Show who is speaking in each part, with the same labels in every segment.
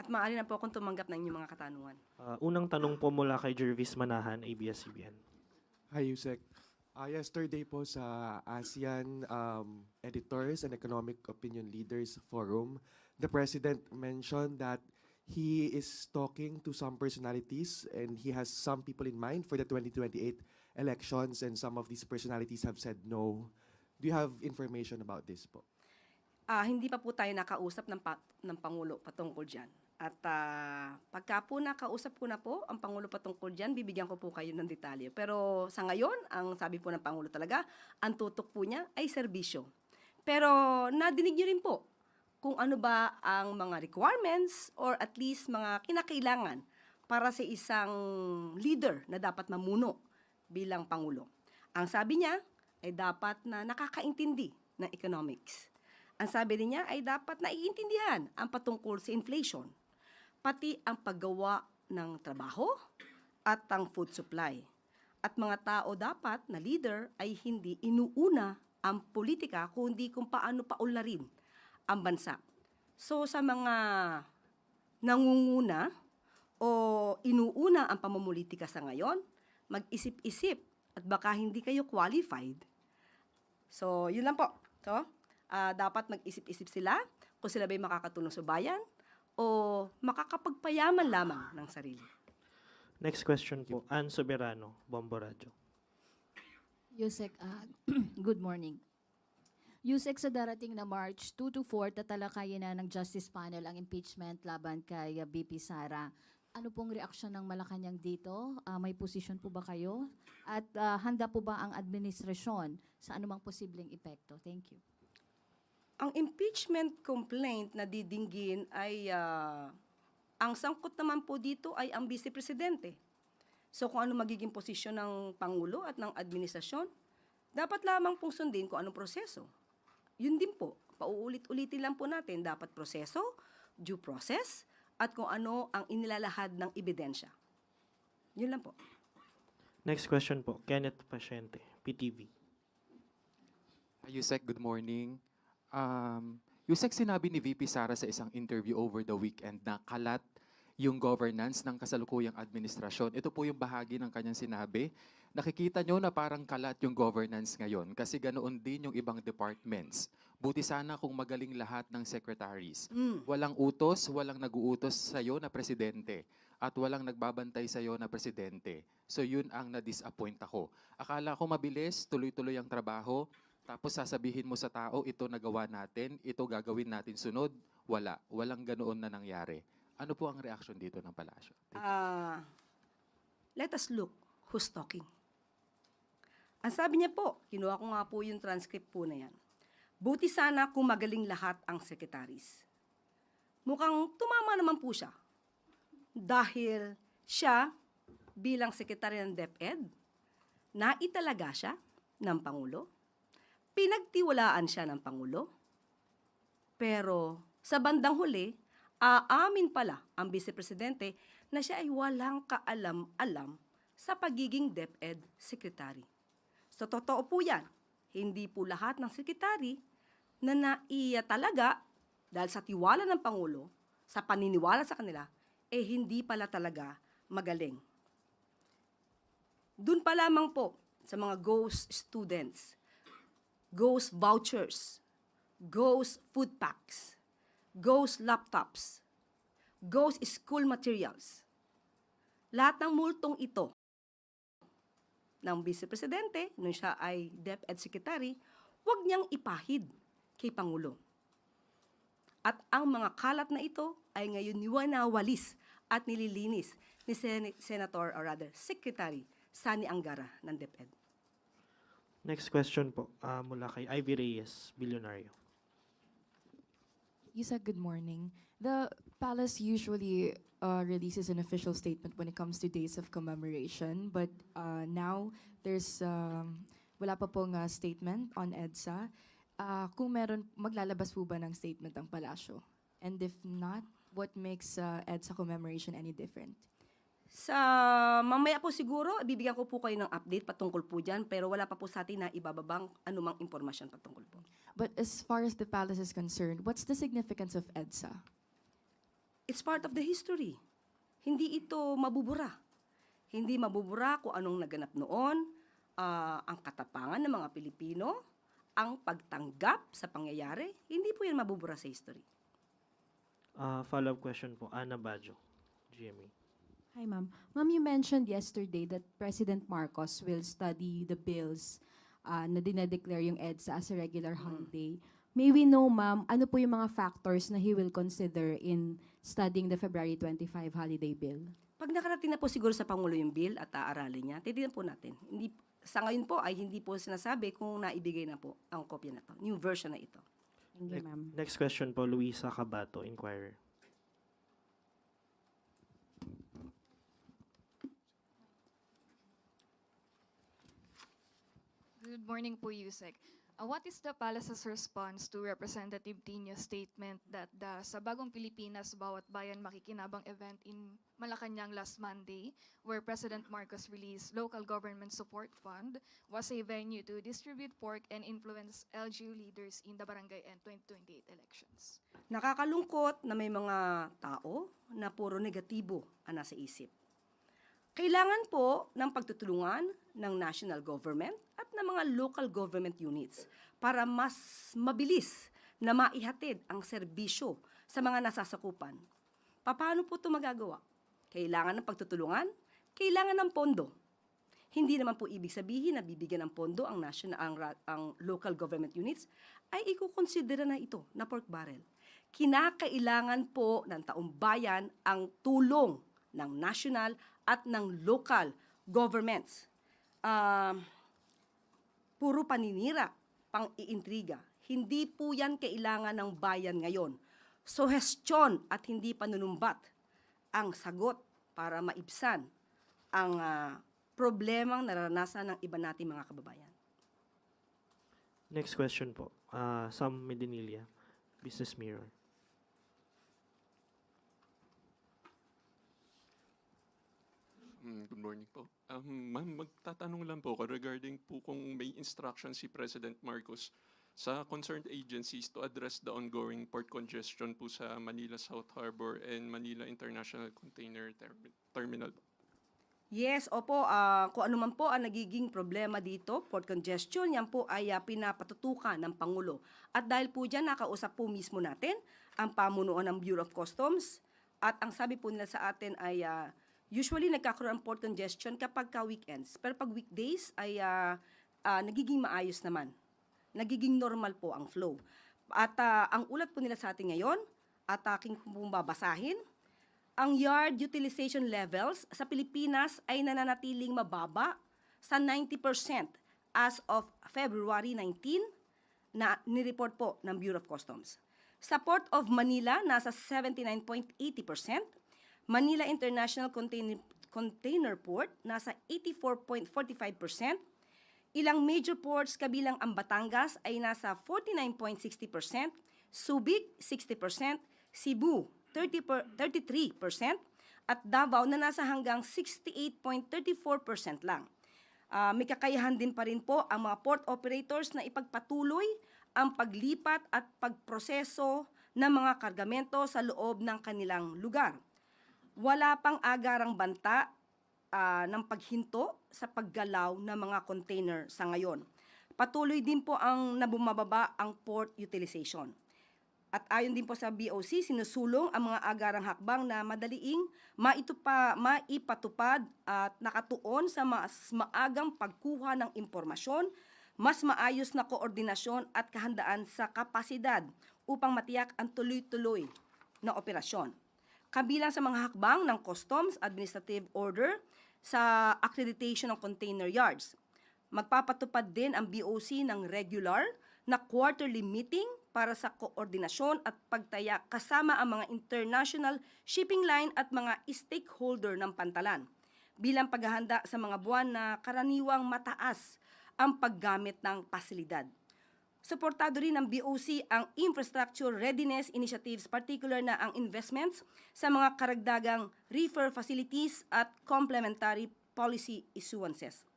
Speaker 1: maaari na po akong tumanggap ng inyong mga katanungan.
Speaker 2: Unang tanong po mula kay Jervis Manahan, ABS-CBN.
Speaker 3: Hi, Yusek. Yesterday po sa ASEAN Editors and Economic Opinion Leaders Forum, the President mentioned that he is talking to some personalities and he has some people in mind for the 2028 elections, and some of these personalities have said no. Do you have information about this po?
Speaker 1: Hindi pa po tayo nakausap ng Pangulo patungkol dyan. At pagka po nakausap ko na po ang Pangulo patungkol dyan, bibigyan ko po kayo ng detalye. Pero sa ngayon, ang sabi po ng Pangulo talaga, ang tutok po niya ay serbisyo. Pero nadinig niyo rin po kung ano ba ang mga requirements or at least mga kinakailangan para sa isang leader na dapat mamuno bilang Pangulo. Ang sabi niya ay dapat na nakakaintindi ng economics. Ang sabi niya ay dapat naiintindihan ang patungkol sa inflation, pati ang paggawa ng trabaho at ang food supply. At mga tao dapat na leader ay hindi inuuna ang politika kundi kung paano paunlarin ang bansa. So sa mga nangunguna o inuuna ang pamumulitika sa ngayon, mag-isip-isip at baka hindi kayo qualified. So yun lang po. So, dapat mag-isip-isip sila kung sila ba'y makakatulong sa bayan o makakapagpayaman lamang ng sarili.
Speaker 2: Next question po, Ann Soberano, Bombo Radio.
Speaker 4: Yusek, good morning. Yusek, sa darating na March 2 to 4, tatalakayin na ng Justice Panel ang impeachment laban kay BP Sara. Ano pong reaksyon ng Malacanang dito? May posisyon po ba kayo? At handa po ba ang administrasyon sa anumang posibleng epekto? Thank you.
Speaker 1: Ang impeachment complaint na didinggin ay, ang sangkot naman po dito ay ang Vice Presidente. So kung ano magiging posisyon ng Pangulo at ng administrasyon, dapat lamang pong sundin kung anong proseso. Yun din po, pauulit-ulitin lang po natin, dapat proseso, due process, at kung ano ang inilalahad ng ebidensya. Yun lang po.
Speaker 2: Next question po, Kenneth Pasyente, PTV.
Speaker 5: Hi, Yusek, good morning. Yusek, sinabi ni VP Sara sa isang interview over the weekend na kalat yung governance ng kasalukuyang administrasyon. Ito po yung bahagi ng kanyang sinabi. Nakikita nyo na parang kalat yung governance ngayon kasi ganoon din yung ibang departments. Buti sana kung magaling lahat ng secretaries. Walang utos, walang nag-uutos sa'yo na presidente at walang nagbabantay sa'yo na presidente. So yun ang na-disappoint ako. Akala ko mabilis, tuloy-tuloy ang trabaho, tapos sasabihin mo sa tao, ito nagawa natin, ito gagawin natin sunod. Walang ganoon na nangyari. Ano po ang reaction dito ng palasyo?
Speaker 1: Let us look who's talking. Ang sabi niya po, kinuha ko nga po yung transcript po na yan. Buti sana kung magaling lahat ang secretaries. Mukhang tumama naman po siya. Dahil siya, bilang sekretary ng DepEd, naitalaga siya ng Pangulo. Pinagtiwalaan siya ng Pangulo. Pero sa bandang huli, aamin pala ang Vice Presidente na siya ay walang kaalam-alam sa pagiging DepEd Secretary. So totoo po yan. Hindi po lahat ng sekretary na naiya talaga dahil sa tiwala ng Pangulo, sa paniniwala sa kanila, hindi pala talaga magaling. Doon pa lamang po sa mga ghost students, ghost vouchers, ghost food packs, ghost laptops, ghost school materials. Lahat ng multong ito ng Vice Presidente, nung siya ay DepEd Secretary, huwag niyang ipahid kay Pangulo. At ang mga kalat na ito ay ngayon niwanawalis at nililinis ni Senator or rather Secretary Sani Angara ng DepEd.
Speaker 2: Next question po, mula kay Ivy Reyes, Bilyonaryo.
Speaker 6: Yusek, good morning. The palace usually releases an official statement when it comes to days of commemoration, but now there's wala pa pong statement on EDSA. Kung meron, maglalabas po ba ng statement ang palasyo? And if not, what makes EDSA commemoration any different?
Speaker 1: Sa mamaya po siguro, bibigyan ko po kayo ng update patungkol po dyan, pero wala pa po sa atin na ibababang anumang impormasyon patungkol po.
Speaker 6: But as far as the palace is concerned, what's the significance of EDSA?
Speaker 1: it's part of the history. Hindi ito mabubura. Hindi mabubura kung anong naganap noon, ang katapangan ng mga Pilipino, ang pagtanggap sa pangyayari. Hindi po yan mabubura sa history.
Speaker 2: Follow-up question po, Ana Bajo, GMA.
Speaker 7: Hi, ma'am. Ma'am, you mentioned yesterday that President Marcos will study the bills na dinedeclare yung EDSA as a regular holiday. May we know, ma'am, ano po yung mga factors na he will consider in studying the February 25 holiday bill?
Speaker 1: Pag nakarating na po siguro sa Pangulo yung bill at aaralin niya, titignan po natin. Sa ngayon po ay hindi po sinasabi kung naibigay na po ang kopya na to, new version na ito.
Speaker 7: Thank you, ma'am.
Speaker 2: Next question po, Luisa Cabato, Inquirer.
Speaker 8: Good morning po, Yusek. What is the Palace's response to Representative Tino's statement that sa Bagong Pilipinas, Bawat Bayan Makikinabang event in Malacanang last Monday, where President Marcos released Local Government Support Fund, was a venue to distribute pork and influence LGU leaders in the barangay and 2028 elections?
Speaker 1: Nakakalungkot na may mga tao na puro negatibo ang nasa isip. Kailangan po ng pagtutulungan ng national government at ng mga local government units para mas mabilis na maihatid ang serbisyo sa mga nasasakupan. Paano po ito magagawa? Kailangan ng pagtutulungan, kailangan ng pondo. Hindi naman po ibig sabihin na bibigyan ng pondo ang ang local government units ay ikukonsidera na ito na pork barrel. Kinakailangan po ng taong bayan ang tulong ng national at ng local governments. Puro paninira, pang-iintriga. Hindi po yan kailangan ng bayan ngayon. Suhestyon at hindi panunumbat ang sagot para maibsan ang problemang naranasan ng iba nating mga kababayan.
Speaker 2: Next question po, Sam Medinilla, Business Mirror.
Speaker 9: Good morning po. Ma'am, magtatanong lang po ako regarding po kung may instruction si President Marcos sa concerned agencies to address the ongoing port congestion po sa Manila South Harbor and Manila International Container Terminal.
Speaker 1: Yes, opo, kung ano man po ang nagiging problema dito, port congestion, yan po ay pinapatutukan ng Pangulo. At dahil po dyan, nakausap po mismo natin ang pamunuan ng Bureau of Customs. At ang sabi po nila sa atin ay usually nagkakaroon ng port congestion kapag weekends. Pero pag weekdays ay nagiging maayos naman. Nagiging normal po ang flow. At ang ulat po nila sa atin ngayon, at aking pong babasahin, ang yard utilization levels sa Pilipinas ay nananatiling mababa sa 90% as of February 19 na nireport po ng Bureau of Customs. Sa Port of Manila, nasa 79.80%. Manila International Container Port, nasa 84.45%. Ilang major ports kabilang ang Batangas ay nasa 49.60%, Subic 60%, Cebu 33%, at Davao na nasa hanggang 68.34% lang. May kakayahan din pa rin po ang mga port operators na ipagpatuloy ang paglipat at pagproseso ng mga kargamento sa loob ng kanilang lugar. Wala pang agarang banta ng paghinto sa paggalaw ng mga container sa ngayon. Patuloy din po ang nabumababa ang port utilization. At ayon din po sa BOC, sinusulong ang mga agarang hakbang na madaliing maipatupad at nakatuon sa mas maagang pagkuha ng impormasyon, mas maayos na koordinasyon at kahandaan sa kapasidad upang matiyak ang tuloy-tuloy na operasyon. Kabilang sa mga hakbang ng Customs Administrative Order sa accreditation ng container yards. Magpapatupad din ang BOC ng regular na quarterly meeting para sa koordinasyon at pagtaya kasama ang mga international shipping line at mga stakeholder ng pantalan bilang paghahanda sa mga buwan na karaniwang mataas ang paggamit ng pasilidad. Suportado rin ng BOC ang Infrastructure Readiness Initiatives, particular na ang investments sa mga karagdagang reefer facilities at complementary policy issuances.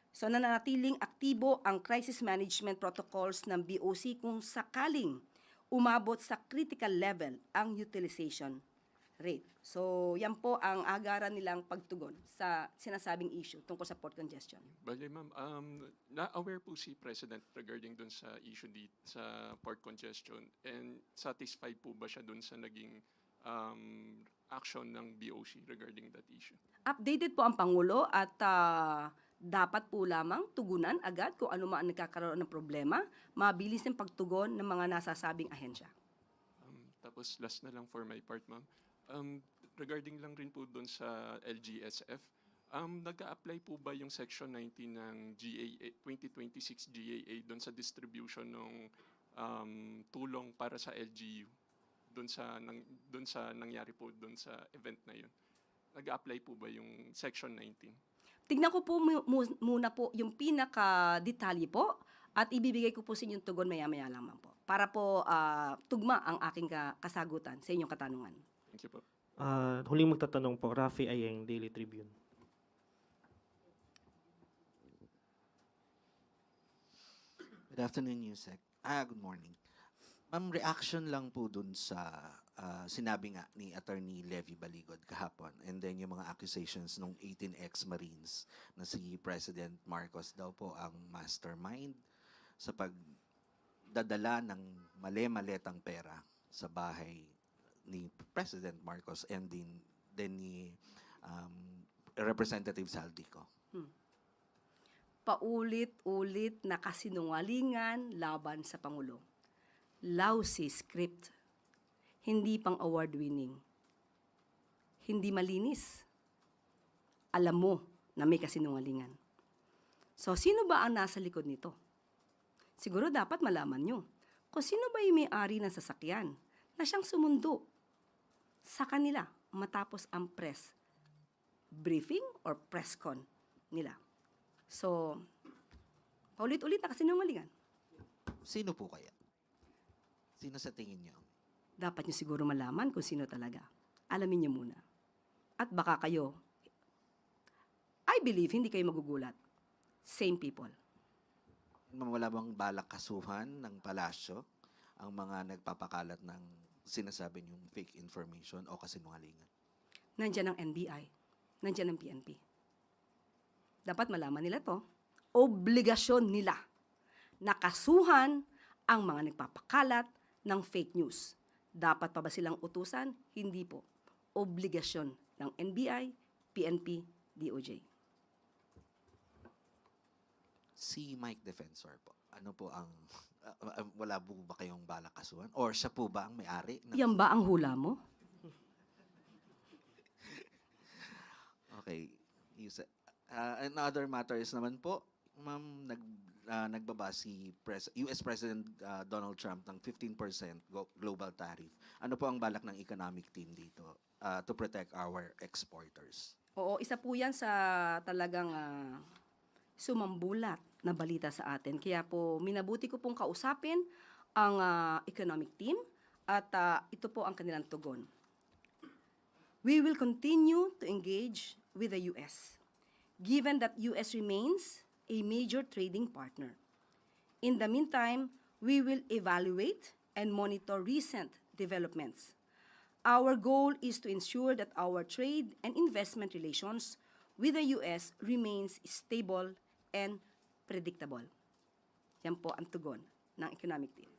Speaker 1: So nananatiling aktibo ang crisis management protocols ng BOC kung sakaling umabot sa critical level ang utilization rate. So, yan po ang agaran nilang pagtugon sa sinasabing issue tungkol sa port congestion.
Speaker 9: Bale, ma'am, na-aware po si President regarding dun sa issue sa port congestion, and satisfied po ba siya dun sa naging action ng BOC regarding that issue?
Speaker 1: Updated po ang Pangulo at dapat po lamang tugunan agad kung ano man ang nagkakaroon ng problema, mabilis ang pagtugon ng mga nasasabing ahensya.
Speaker 9: Tapos last na lang for my part, ma'am. Regarding lang rin po doon sa LGSF, nag-a-apply po ba yung Section 19 ng GAA, 2026 GAA doon sa distribution ng tulong para sa LGU doon sa nangyari po doon sa event na yun? Nag-a-apply po ba yung Section 19?
Speaker 1: Tignan ko po muna po yung pinaka-detalye po at ibibigay ko po sa inyong tugon maya-maya lamang po para po tugma ang aking kasagutan sa inyong katanungan.
Speaker 9: Thank you po.
Speaker 2: Huling magtatanong po, Rafi Ayeng, Daily Tribune.
Speaker 10: Good afternoon, Yusek. Good morning. Ma'am, reaction lang po dun sa sinabi nga ni Attorney Levy Baligod kahapon, and then yung mga accusations ng 18 ex-Marines na si President Marcos daw po ang mastermind sa pagdadala ng mali-maletang pera sa bahay ni President Marcos and din ni Representative Saldico.
Speaker 1: Paulit-ulit na kasinungalingan laban sa Pangulo. Lousy script. Hindi pang award-winning. Hindi malinis. Alam mo na may kasinungalingan. So, sino ba ang nasa likod nito? Siguro dapat malaman nyo kung sino ba yung may-ari ng sasakyan na siyang sumundo sa kanila matapos ang press briefing or press con nila. So, paulit-ulit na kasinungalingan.
Speaker 10: Sino po kaya? Sino sa tingin niyo?
Speaker 1: Dapat nyo siguro malaman kung sino talaga. Alamin nyo muna. At baka kayo, I believe, hindi kayo magugulat. Same people.
Speaker 10: Ma'am, wala bang balak kasuhan ng palasyo ang mga nagpapakalat ng sinasabi niyong fake information o kasinungalingan?
Speaker 1: Nandiyan ang NBI. Nandiyan ang PNP. Dapat malaman nila to. Obligasyon nila na kasuhan ang mga nagpapakalat ng fake news. Dapat pa ba silang utusan? Hindi po. Obligasyon ng NBI, PNP, DOJ.
Speaker 10: Si Mike Defensor po. Ano po ang wala po ba kayong balak kasuhan? Or siya po ba ang may-ari?
Speaker 1: Yan ba ang hula mo?
Speaker 10: Okay. In other matters naman po, ma'am, nagbaba si US President Donald Trump ng 15% global tariff. Ano po ang balak ng economic team dito to protect our exporters?
Speaker 1: Oo, isa po yan sa talagang sumambulat na balita sa atin. Kaya po, minabuti ko pong kausapin ang economic team at ito po ang kanilang tugon. We will continue to engage with the US, given that US remains a major trading partner. In the meantime, we will evaluate and monitor recent developments. Our goal is to ensure that our trade and investment relations with the US remains stable and predictable. Yan po ang tugon ng economic team.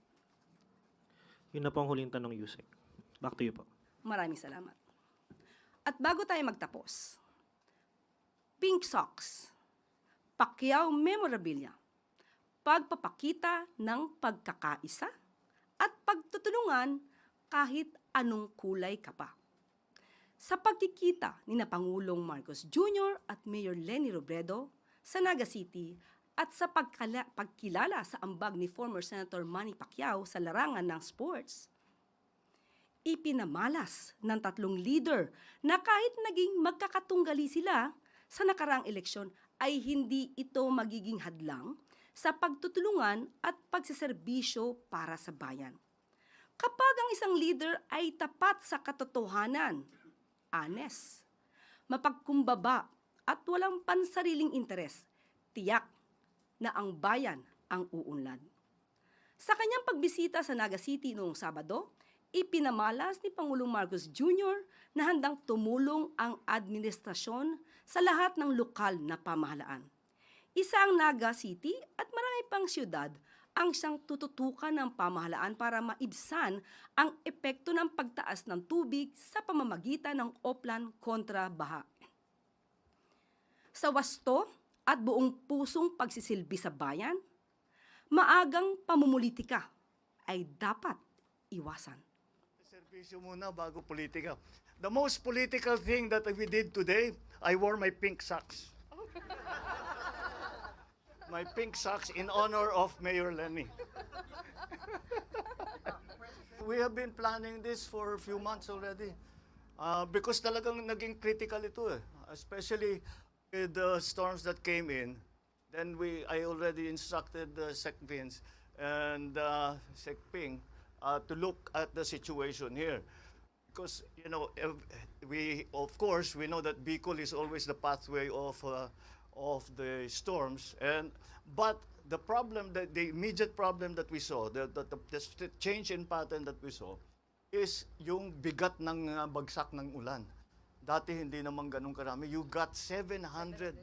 Speaker 2: Yun na po ang huling tanong, Yusek. Back to you po.
Speaker 1: Maraming salamat. At bago tayo magtapos, Pink Socks, Pacquiao Memorabilia, pagpapakita ng pagkakaisa at pagtutulungan kahit anong kulay ka pa. Sa pagkikita ni na Pangulong Marcos Jr. at Mayor Leni Robredo sa Naga City at sa pagkilala sa ambag ni former Senator Manny Pacquiao sa larangan ng sports, ipinamalas ng tatlong leader na kahit naging magkakatunggali sila sa nakaraang eleksyon ay hindi ito magiging hadlang sa pagtutulungan at pagsiserbisyo para sa bayan. Kapag ang isang leader ay tapat sa katotohanan, honest, mapagkumbaba at walang pansariling interes, tiyak na ang bayan ang uunlad. Sa kanyang pagbisita sa Naga City noong Sabado, ipinamalas ni Pangulong Marcos Jr. na handang tumulong ang administrasyon sa lahat ng lokal na pamahalaan. Isa ang Naga City at marami pang siyudad ang siyang tututukan ng pamahalaan para maibsan ang epekto ng pagtaas ng tubig sa pamamagitan ng Oplan kontra baha. Sa wasto at buong pusong pagsisilbi sa bayan, maagang pamumulitika ay dapat iwasan.
Speaker 11: Servisyo muna bago politika. The most political thing that we did today, I wore my pink socks. My pink socks in honor of Mayor Lenny. We have been planning this for a few months already. Because talagang naging critical ito eh. Especially with the storms that came in. Then I already instructed Sec Vince and Sec Ping to look at the situation here. Because, you know, of course, we know that Bicol is always the pathway of the storms, but the immediate problem that we saw, the change in pattern that we saw, is yung bigat ng bagsak ng ulan. Dati hindi naman ganun karami. You got 700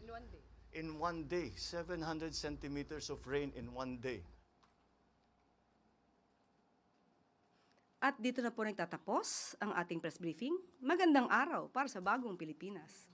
Speaker 11: in one day, 700 centimeters of rain in one day.
Speaker 1: At dito na po nagtatapos ang ating press briefing. Magandang araw para sa bagong Pilipinas.